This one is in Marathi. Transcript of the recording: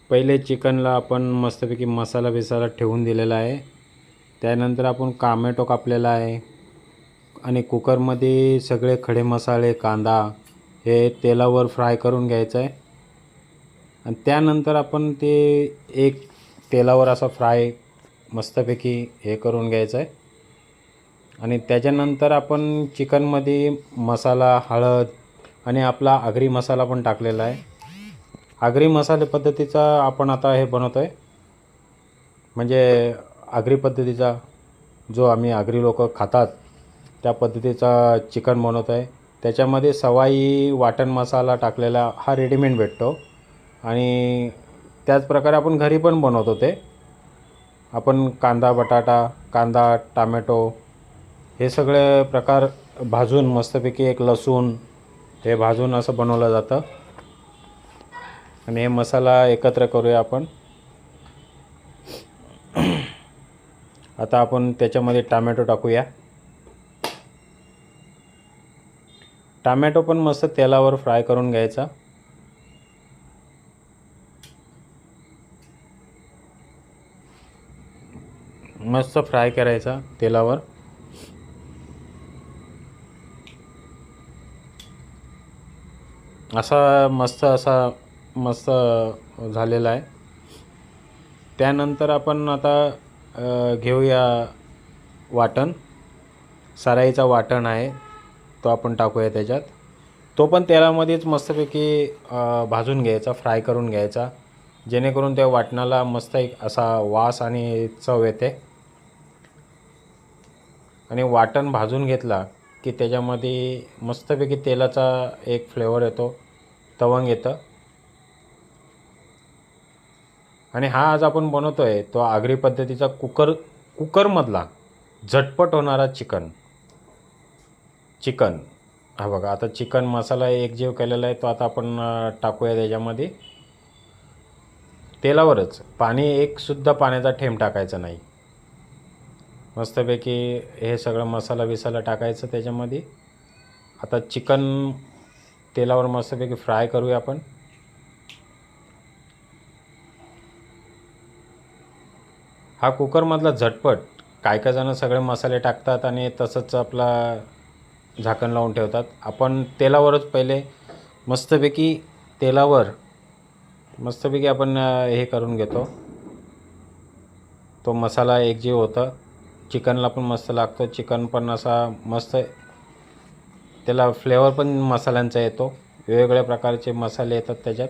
पहिले चिकनला आपण मस्तपैकी मसाला बिसाला ठेवून दिलेला आहे. त्यानंतर आपण टोमॅटो कापलेला आहे आणि कुकरमध्ये सगळे खडे मसाले, कांदा हे तेलावर फ्राय करून घ्यायचं आहे. आणि त्यानंतर आपण ते एक तेलावर असा फ्राय मस्तपैकी हे करून घ्यायचं आहे. आणि त्याच्यानंतर आपण चिकनमध्ये मसाला, हळद आणि आपला आगरी मसाला पण टाकलेला आहे. आगरी मसाले पद्धतीचा आपण आता हे बनवतो आहे, म्हणजे आगरी पद्धतीचा जो आम्ही आगरी लोक खातात त्या पद्धतीचा चिकन बनवतो आहे. त्याच्यामध्ये सवाई वाटण मसाला टाकलेला हा रेडीमेड भेटतो. आणि त्याच प्रकारे आपण घरी पण बनवतो. ते आपण कांदा, टोमॅटो हे सगळे प्रकार भाजून मस्तपैकी एक लसूण हे भाजून असं बनवलं जातं. आणि हे मसाला एकत्र करूया आपण. आता आपण त्याच्यामध्ये टोमॅटो टाकूया. टोमॅटो पण मस्त तेलावर फ्राय करून घ्यायचा. मस्त फ्राय करायचा तेलावर. असा मस्त झालेला आहे. त्यानंतर आपण आता घेऊया वाटण. साराईचा वाटण आहे तो आपण टाकूया त्याच्यात. तो पण तेलामध्येच मस्तपैकी भाजून घ्यायचा, फ्राय करून घ्यायचा, जेणेकरून त्या वाटणाला मस्त एक असा वास आणि चव येते. आणि वाटण भाजून घेतला की त्याच्यामध्ये मस्तपैकी तेलाचा एक फ्लेवर येतो, तवंग येतं. आणि हा आज आपण बनवतो आहे तो आगरी पद्धतीचा कुकरमधला झटपट होणारा चिकन. हा बघा, आता चिकन मसाला एकजीव केलेला आहे तो आता आपण टाकूया त्याच्यामध्ये. तेलावरच, पाणी एकसुद्धा पाण्याचा थेंब टाकायचा नाही. मस्तपैकी हे सगळं मसाला बिसाला टाकायचं त्याच्यामध्ये. आता चिकन तेलावर मस्तपैकी फ्राय करूया आपण. हा कुकरमधला झटपट, काय जण सगळे मसाले टाकतात आणि तसंच आपला झाकण लावून ठेवतात. आपण तेलावरच पहिले मस्तपैकी आपण हे करून घेतो. तो मसाला एकजीव होतं. चिकनला पण मस्त लागतो. चिकन पण असा मस्त, त्याला फ्लेवर पण मसाल्यांचा येतो. वेगवेगळ्या प्रकारचे मसाले येतात त्याच्यात.